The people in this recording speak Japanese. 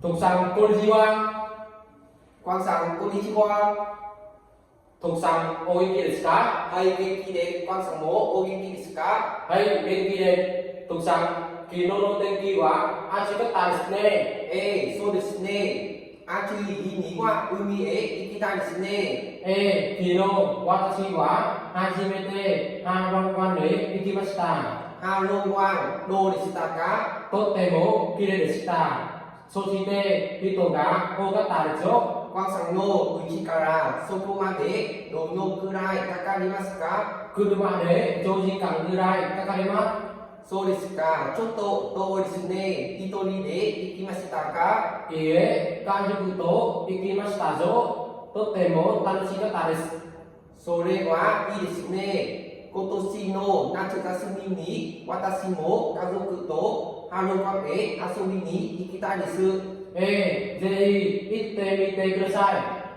徳さん、こんにちは。ワンさん、こんにちは。徳さん、お元気ですか？はい、元気で、ワンさんもお元気ですか？はい、元気で。徳さん、昨日の天気は暑かったですね。そうですね。暑い日には海へ行きたいですね。昨日、私は初めてハーバー湾へ行きました。ハローワン、どうでしたか？とっても綺麗でした。そして人が多かったですよ。ワンさんの家からそこまでどのくらいかかりますか？車で10時間ぐらいかかりまそうですか。ちょっと遠いですね。一人で行きましたか？す。いいえ、家族と行きましたぞ。とっても楽しかったです。それはいいですね。今年の夏休みに私も家族とハローワンへ遊びに行きたいです。ぜひ行ってみてください。